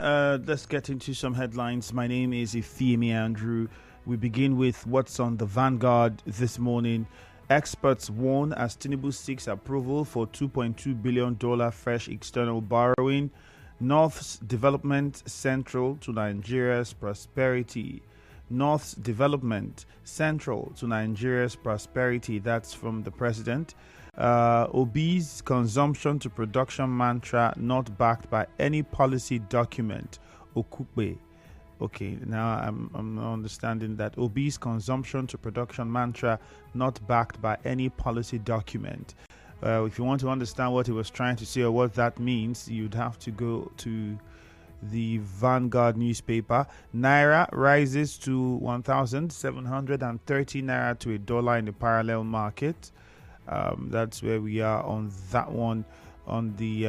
let's get into some headlines. My name is Ifeimi Andrew. We begin with what's on the Vanguard this morning. Experts warn as Tinubu seeks approval for $2.2 billion fresh external borrowing. North's development central to Nigeria's prosperity. North's development central to Nigeria's prosperity. That's from the president. Obi's consumption to production mantra not backed by any policy document. Okupe. Okay, now I'm understanding that Obi's consumption to production mantra not backed by any policy document. If you want to understand what he was trying to say or what that means, you'd have to go to the Vanguard newspaper. Naira rises to 1,730 naira to $1 in the parallel market. That's where we are on that one on the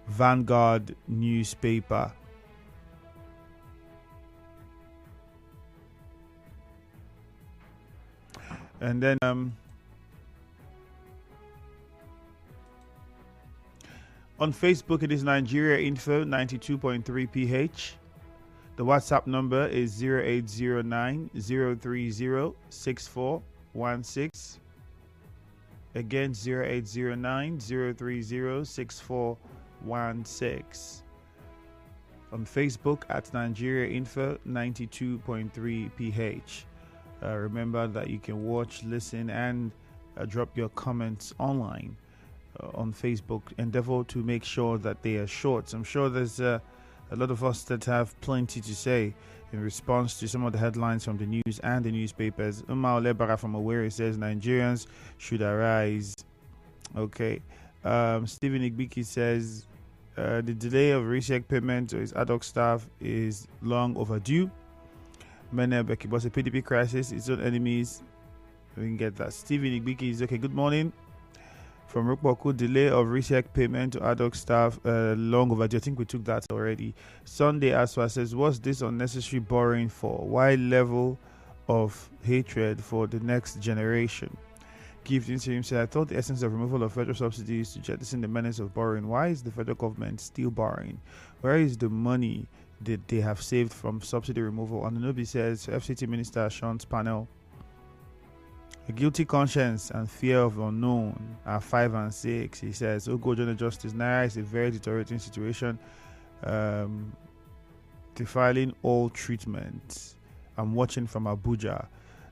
Vanguard newspaper. And then on Facebook, it is Nigeria Info 92.3 PH. The WhatsApp number is 0809 030 6416. Again, 0809 030 6416. On Facebook at Nigeria Info 92.3 PH. Remember that you can watch, listen, and drop your comments online on Facebook. Endeavor to make sure that they are short. I'm sure there's a lot of us that have plenty to say in response to some of the headlines from the news and the newspapers. Umar Lebara from Owerri says Nigerians should arise. Okay. Stephen Igbiki says the delay of RISEC payment to his ad hoc staff is long overdue. Menebeki was a PDP crisis, its own enemies. We can get that. Stephen Igbiki is okay. Good morning. From Rukboku, delay of RISEC payment to ad hoc staff long overdue. I think we took that already. Sunday Aswa says, what's this unnecessary borrowing for? Why level of hatred for the next generation? Gift Interim said, I thought the essence of removal of federal subsidies to jettison the menace of borrowing. Why is the federal government still borrowing? Where is the money that they have saved from subsidy removal? Anunobi says, FCT Minister Sean's panel, a guilty conscience and fear of the unknown are 5 and 6. He says, Ogo Justice Naira is a very deteriorating situation, defiling all treatment. I'm watching from Abuja.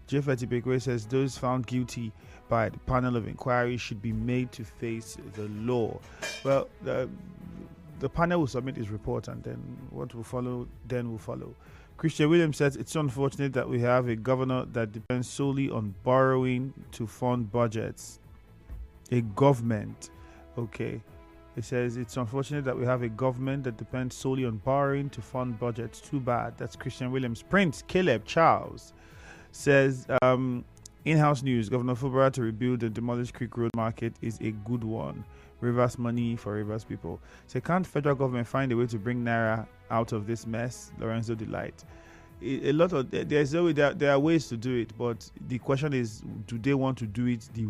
Jeffrey Tibekwe says, those found guilty by the panel of inquiry should be made to face the law. Well, the panel will submit its report, and then what will follow then will follow. Christian Williams says it's unfortunate that we have a governor that depends solely on borrowing to fund budgets. A government. Okay. It says it's unfortunate that we have a government that depends solely on borrowing to fund budgets. Too bad. That's Christian Williams. Prince Caleb Charles says in-house news, Governor Fubara to rebuild the demolished Creek Road Market is a good one. Rivers money for Rivers people. So can't federal government find a way to bring Naira out of this mess? Lorenzo Delight. There are ways to do it, but the question is, do they want to do it the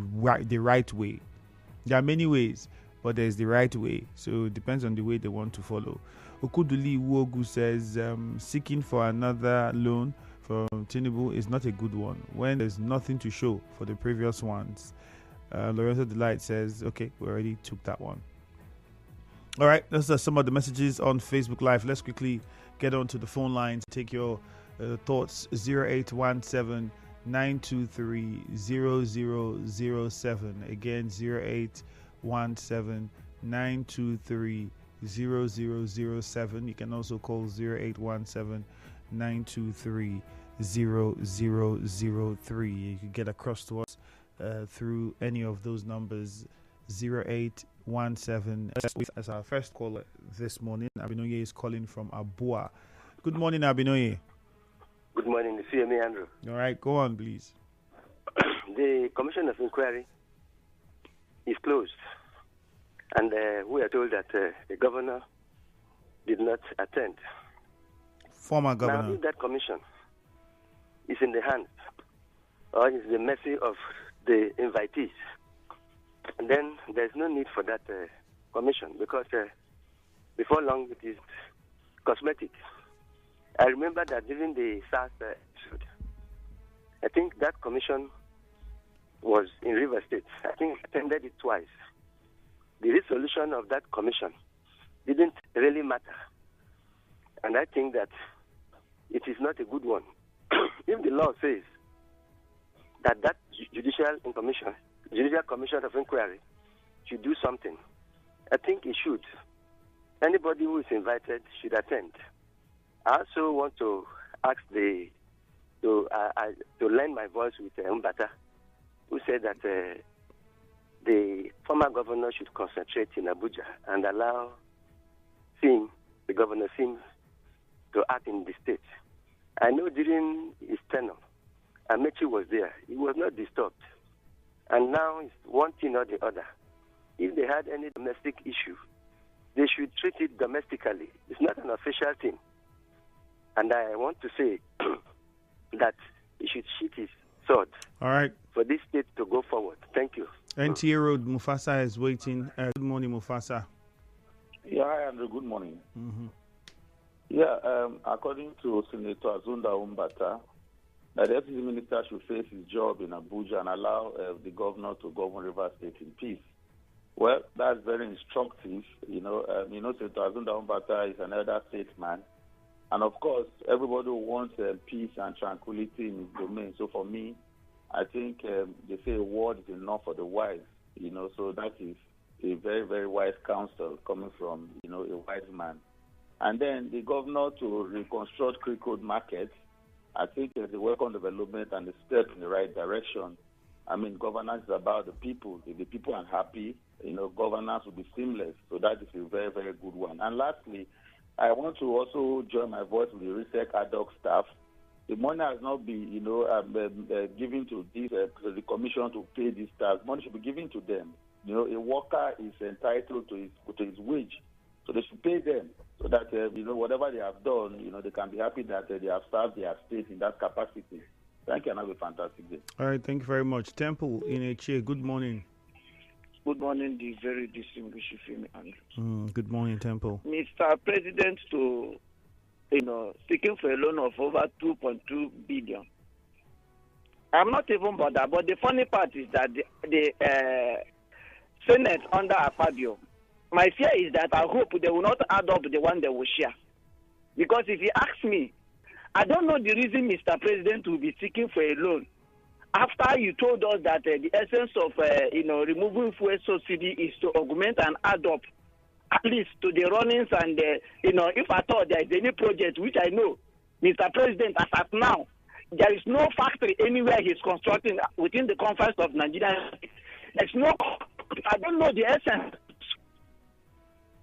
right way? There are many ways, but there's the right way. So it depends on the way they want to follow. Okuduli Uogu says seeking for another loan from Tinubu is not a good one when there's nothing to show for the previous ones. Lorenzo Delight says, okay, we already took that one. All right, those are some of the messages on Facebook Live. Let's quickly get on to the phone lines, take your thoughts. 0817 923 0007. Again, 0817 923 0007. You can also call 0817 923 0003. You can get across to us through any of those numbers. 0817 as our first caller this morning. Abinoye is calling from Abua. Good morning, Abinoye. Good morning, Ifeimi Andrew. All right, go on, please. The Commission of Inquiry is closed, and we are told that the governor did not attend. Former governor. Now, if that commission is in the hands or is the mercy of the invitees, and then there's no need for that commission, because before long it is cosmetic. I remember that during the SARS episode, I think that commission was in River State. I think I attended it twice. The resolution of that commission didn't really matter. And I think that it is not a good one. If the law says that judicial commission of inquiry should do something, I think it should. Anybody who is invited should attend. I also want to ask to lend my voice with Mbata, who said that the former governor should concentrate in Abuja and allow the governor Sim to act in the state. I know during his tenure, Amechi was there. He was not disturbed. And now it's one thing or the other. If they had any domestic issue, they should treat it domestically. It's not an official thing. And I want to say that he should sheath his sword. All right. For this state to go forward. Thank you. NTA Road, Mufasa is waiting. Good morning, Mufasa. Yeah, hi, Andrew. Good morning. Mm-hmm. Yeah, according to Senator Azunda Umbata, the deputy minister should face his job in Abuja and allow the governor to govern River State in peace. Well, that's very instructive. Senator Azunda Umbata is an elder statesman. And of course, everybody wants peace and tranquility in his domain. So for me, I think they say a word is enough for the wise. So that is a very, very wise counsel coming from, a wise man. And then the governor to reconstruct Creek Road Market, I think it's a welcome development and a step in the right direction. I mean, governance is about the people. If the people are happy, governance will be seamless. So that is a very, very good one. And lastly, I want to also join my voice with the RISEC ad hoc staff. The money has not been, given to the commission to pay these staff. Money should be given to them. A worker is entitled to his wage, so they should pay them so that whatever they have done, they can be happy that they have served their state in that capacity. Thank you, and have a fantastic day. All right, thank you very much. Temple in Eche, good morning. Good morning, the very distinguished Femi Andrew. Good morning, Temple. Mr. President, seeking for a loan of over 2.2 billion. I'm not even bothered, but the funny part is that the Senate under Akpabio, my fear is that I hope they will not add up the one they will share. Because if you ask me, I don't know the reason Mr. President will be seeking for a loan after you told us that the essence of removing fuel subsidy is to augment and add up at least to the runnings and if I thought there is any project, which I know, Mr. President, as of now, there is no factory anywhere he's constructing within the confines of Nigeria. There's no, I don't know the essence.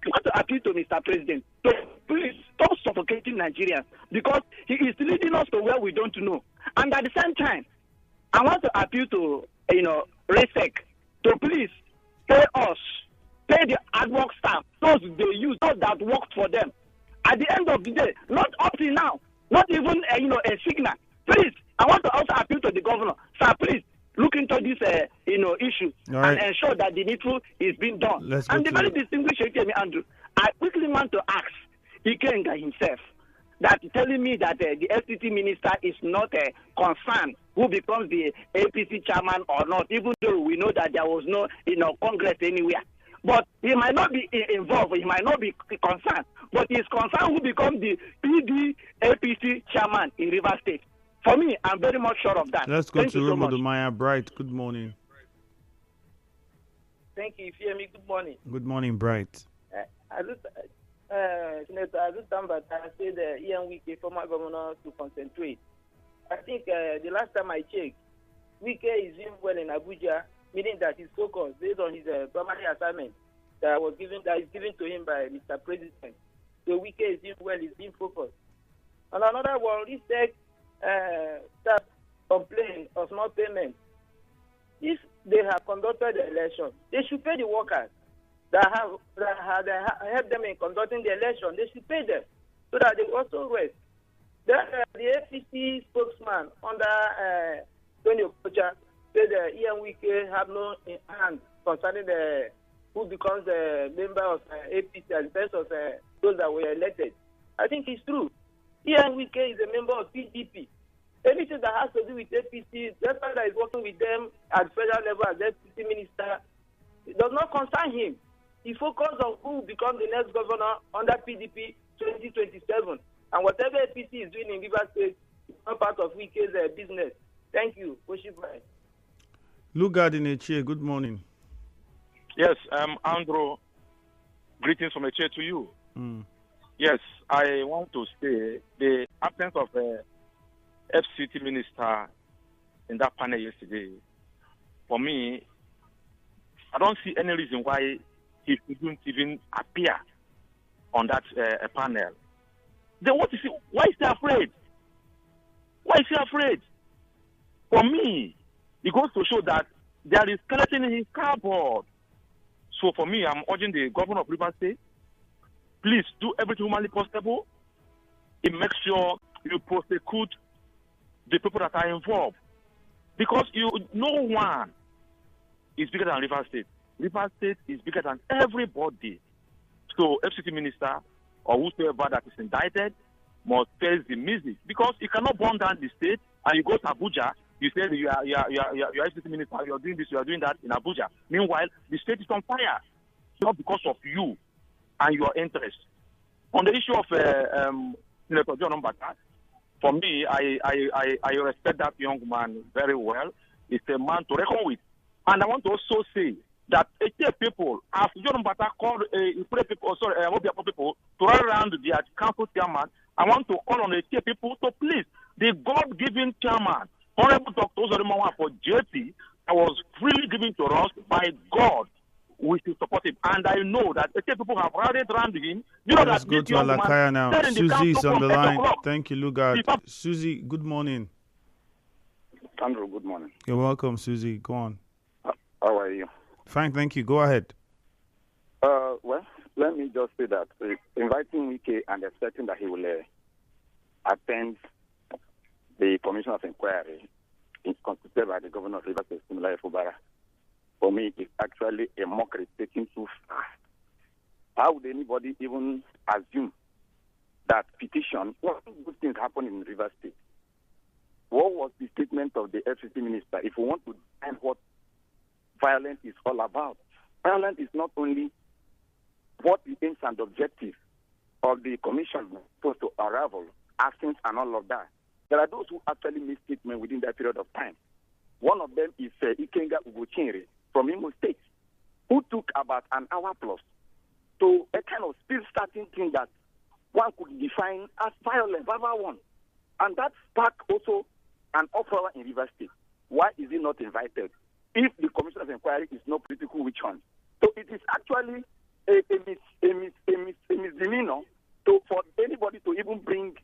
I want to appeal to Mr. President to please stop suffocating Nigerians because he is leading us to where we don't know. And at the same time, I want to appeal to, RISEC to please pay us, pay the ad hoc staff, those they use, those that worked for them. At the end of the day, not up to now, not even, a signal. Please, I want to also appeal to the governor. Sir, please, look into this, issue and ensure that the needful is being done. And the very distinguished Andrew, I quickly want to ask Ikenga himself, that telling me that the FCT minister is not concerned who becomes the APC chairman or not, even though we know that there was no, Congress anywhere. But he might not be involved, he might not be concerned, but he is concerned who becomes the PD APC chairman in River State. For me, I'm very much sure of that. Let's go to Romo Maya Bright. Good morning. Thank you, Femi. Good morning. Good morning, Bright. Senator Azutamba said Ian Wike, former governor, to concentrate. I think the last time I checked, Wike is doing well in Abuja, meaning that his focus based on his primary assignment that is given to him by Mr. President. So Wike is doing well, he's being focused. On another one, RISEC staff complain of small payment. If they have conducted the election, they should pay the workers that have helped them in conducting the election. They should pay them so that they also rest. Then the APC spokesman under Tony Okocha said Ian Wike have no hand concerning the who becomes a member of APC and the rest of those that were elected. I think it's true. Ian Wike is a member of PDP. Anything that has to do with APC, that man that is working with them at federal level as deputy minister, it does not concern him. He focuses on who will become the next governor under PDP 2027. And whatever APC is doing in Rivers State is not part of Wike's business. Thank you. Lugard in Echie, good morning. Yes, Andrew, greetings from Echie to you. Yes, I want to say the absence of a FCT minister in that panel yesterday, for me, I don't see any reason why he shouldn't even appear on that panel. Then what is he? Why is he afraid? Why is he afraid? For me, it goes to show that there is skeleton in his cardboard. So for me, I'm urging the governor of Rivers State, please do everything humanly possible. It makes sure you prosecute the people that are involved. Because no one is bigger than Rivers State. Rivers State is bigger than everybody. So FCT minister or whosoever that is indicted must face the music. Because you cannot burn down the state and you go to Abuja, you say you are FCT minister, you are doing this, you are doing that in Abuja. Meanwhile, the state is on fire. Not because of you and your interest. On the issue of Senator John Mbata, for me, I respect that young man very well. He's a man to reckon with. And I want to also say that Echie people, as John Mbata called people to run around the council chairman, I want to call on Echie people to please, the God-given chairman, Honorable Dr. Ozorimawa for JP, that was freely given to us by God. We should support him. And I know that Echie people have rallied around him. Let's go to Alakaya now. Susie is on the line. Thank you, Lugard. Susie, good morning. Andrew, good morning. You're welcome, Susie. Go on. How are you? Fine, thank you. Go ahead. Well, let me just say that inviting Wike and expecting that he will attend the Commission of Inquiry constituted by the Governor of Rivers State, Siminalayi Fubara, for me, is actually a mockery taken too far. How would anybody even assume that petition, what good things happen in Rivers State? What was the statement of the FCT minister? If we want to define what violence is all about, violence is not only what the aims and objectives of the commission was supposed to unravel, actions and all of that. There are those who actually make statements within that period of time. One of them is Ikenga Ugochinyere from Imo State, who took about an hour plus to a kind of still starting thing that one could define as violent, verbal one. And that sparked also an uproar in Rivers State. Why is he not invited? If the Commission of Inquiry is not political, which one? So it is actually a misdemeanor for anybody to even bring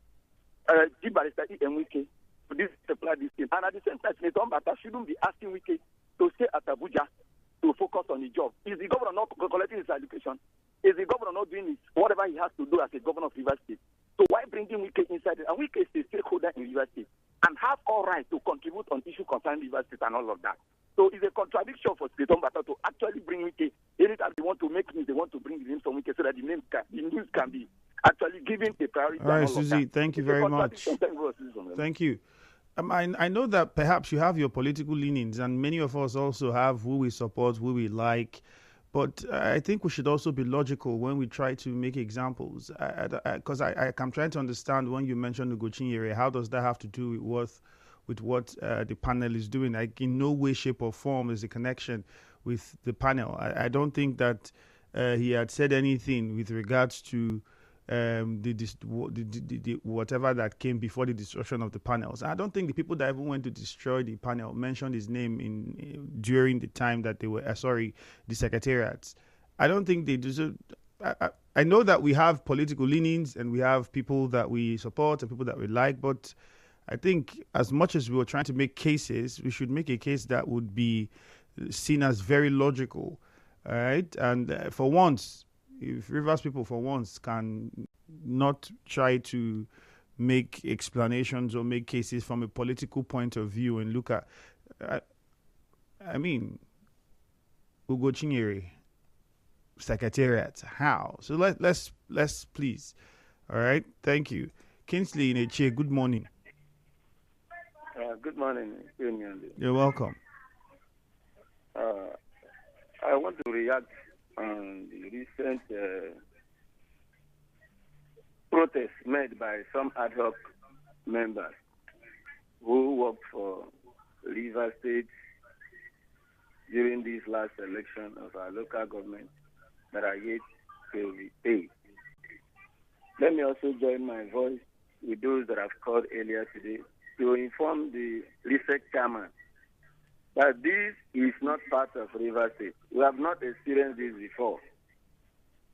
Barrister Ian Wike to this supply this thing. And at the same time, Senator Mbata shouldn't be asking Wike to stay at Abuja to focus on his job. Is the governor not collecting his education? Is the governor not doing whatever he has to do as a governor of Rivers State? So why bringing Wike inside it? And Wike is a stakeholder in Rivers State and have all right to contribute on issues concerning Rivers State and all of that. So it's a contradiction for Senator Mbata to actually bring Wike. Anytime they want to make news, they want to bring the name from Wike so that the news can be actually given a priority. All right, Susie, thank you very much. Thank you. I know that perhaps you have your political leanings, and many of us also have who we support, who we like. But I think we should also be logical when we try to make examples. Because I'm trying to understand when you mentioned Ugochinyere, how does that have to do with what the panel is doing? Like, in no way, shape, or form is a connection with the panel. I don't think that he had said anything with regards to the whatever that came before the destruction of the panels. I don't think the people that even went to destroy the panel mentioned his name during the time that they were the secretariats. I don't think they deserve. I know that we have political leanings and we have people that we support and people that we like, but I think as much as we were trying to make cases, we should make a case that would be seen as very logical. All right, and for once, if Rivers people for once can not try to make explanations or make cases from a political point of view and look at, I mean, Ugochinyere, secretariat. How? So let's please. All right. Thank you. Kingsley Ineche, good morning. Good morning. You're welcome. I want to react on the recent protests made by some ad hoc members who worked for Rivers State during this last election of our local government that are yet to be paid. Let me also join my voice with those that have called earlier today to inform the RISEC chairman that this is not part of Rivers State. We have not experienced this before.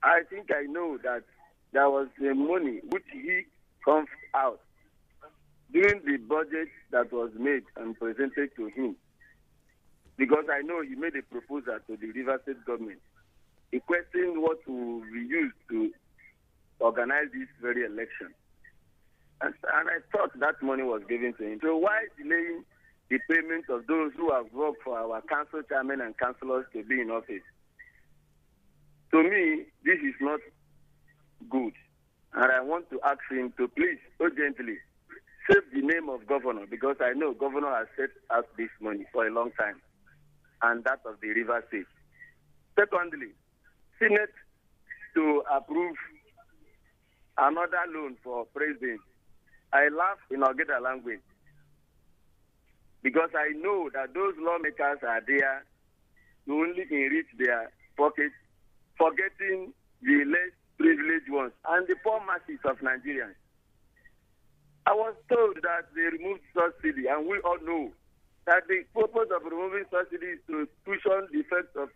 I think I know that there was the money which he comes out during the budget that was made and presented to him. Because I know he made a proposal to the Rivers State government requesting what will be used to organize this very election. And I thought that money was given to him. So why delaying the payment of those who have worked for our council chairmen and councillors to be in office? To me, this is not good. And I want to ask him to please, urgently, save the name of governor, because I know governor has set us this money for a long time, and that of the River State. Secondly, Senate to approve another loan for president. I laugh in Ogeda language because I know that those lawmakers are there to only enrich their pockets, forgetting the less privileged ones and the poor masses of Nigerians. I was told that they removed subsidy, and we all know that the purpose of removing subsidy is to cushion the effects of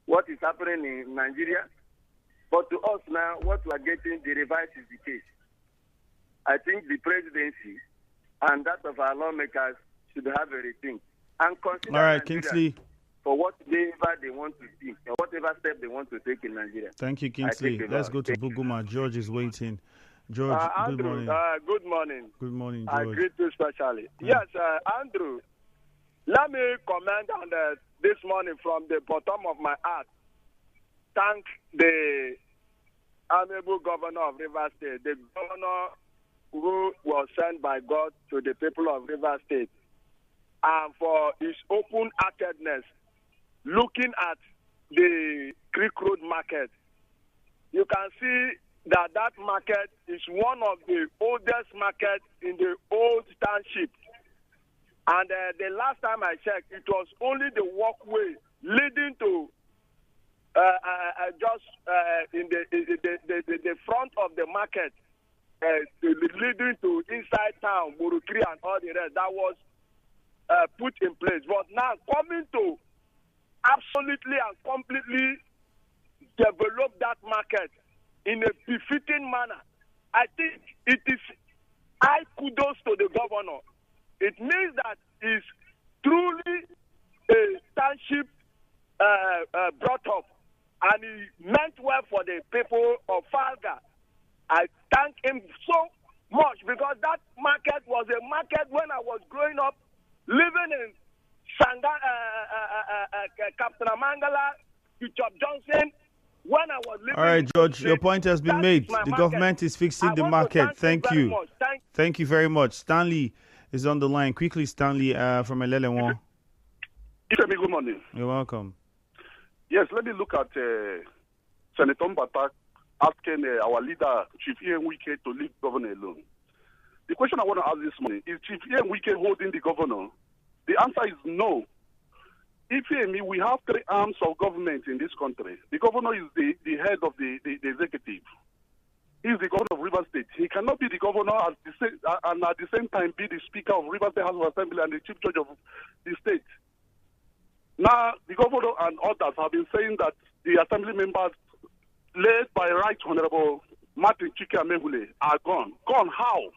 what is happening in Nigeria. But to us now, what we are getting, the reverse is the case. I think the presidency and that of our lawmakers should have a rethink and consider all right, Nigeria Kingsley, for whatever they want to think or whatever step they want to take in Nigeria. Thank you, Kingsley. Let's go to Buguma. George is waiting. George, Andrew, good morning. Good morning. Good morning, I George. greet you specially. Yes, Andrew, let me comment on this morning from the bottom of my heart. Thank the honorable governor of Rivers State, the governor who was sent by God to the people of Rivers State, and for his open-heartedness looking at the Creek Road market. You can see that market is one of the oldest markets in the old township. And the last time I checked, it was only the walkway leading to just in the front of the market, leading to inside town, Burukiri and all the rest, that was put in place. But now coming to absolutely and completely develop that market in a befitting manner, I think it is high kudos to the governor. It means that he's truly a township brought up, and he meant well for the people of Falga. I thank him so much because that market was a market when I was growing up, living in Captain Amangala, Bishop Johnson. When I was living. All right, George, your point has been made. The government is fixing the market. Thank you. Thank you very much. Stanley is on the line. Quickly, Stanley from Elelewon. Good morning. You're welcome. Yes, let me look at Senator Mbata asking our leader, Chief Ian Wike, to leave governor alone. The question I want to ask this morning is Chief Ian Wike holding the governor? The answer is no. If we have three arms of government in this country. The governor is the head of the executive. He is the governor of Rivers State. He cannot be the governor and at the same time be the speaker of Rivers State House of Assembly and the chief judge of the state. Now, the governor and others have been saying that the assembly members led by Right Honorable Martin Chike Amehule are gone. Gone how?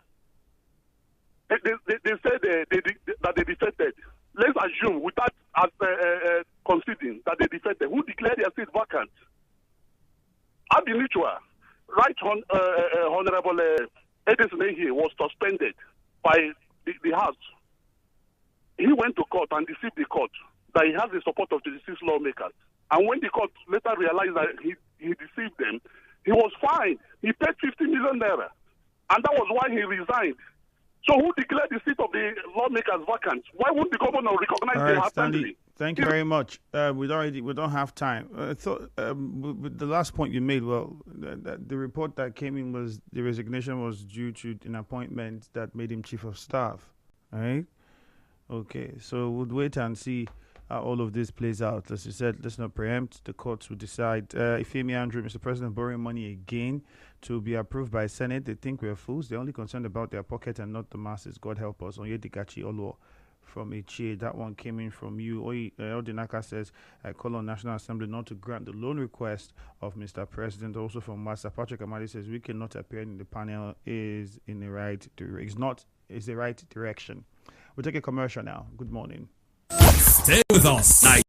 They said that they defected. Let's assume, without conceding, that they defected. Who declared their seat vacant? Ab initio, Right Honorable Edison here was suspended by the House. He went to court and deceived the court that he has the support of 26 lawmakers. And when the court later realized that he deceived them, he was fined. He paid 50 million naira. And that was why he resigned. So who declared the seat of the lawmakers vacant? Why wouldn't the governor recognize the assembly? Thank you very much. We don't have time. I thought with the last point you made, well, the report that came in was the resignation was due to an appointment that made him chief of staff. All right? Okay, so we'll wait and see how all of this plays out. As you said, let's not preempt. The courts will decide. Ifemi Andrew, Mr. President, borrowing money again to be approved by Senate. They think we're fools. They're only concerned about their pocket and not the masses. God help us. Onyedikachi Olo from Ichie. That one came in from you. Odinaka says, I call on National Assembly not to grant the loan request of Mr. President. Also from Master Patrick Amadi says, we cannot appear in the panel is in the right is the right direction. We'll take a commercial now. Good morning. Stay with us.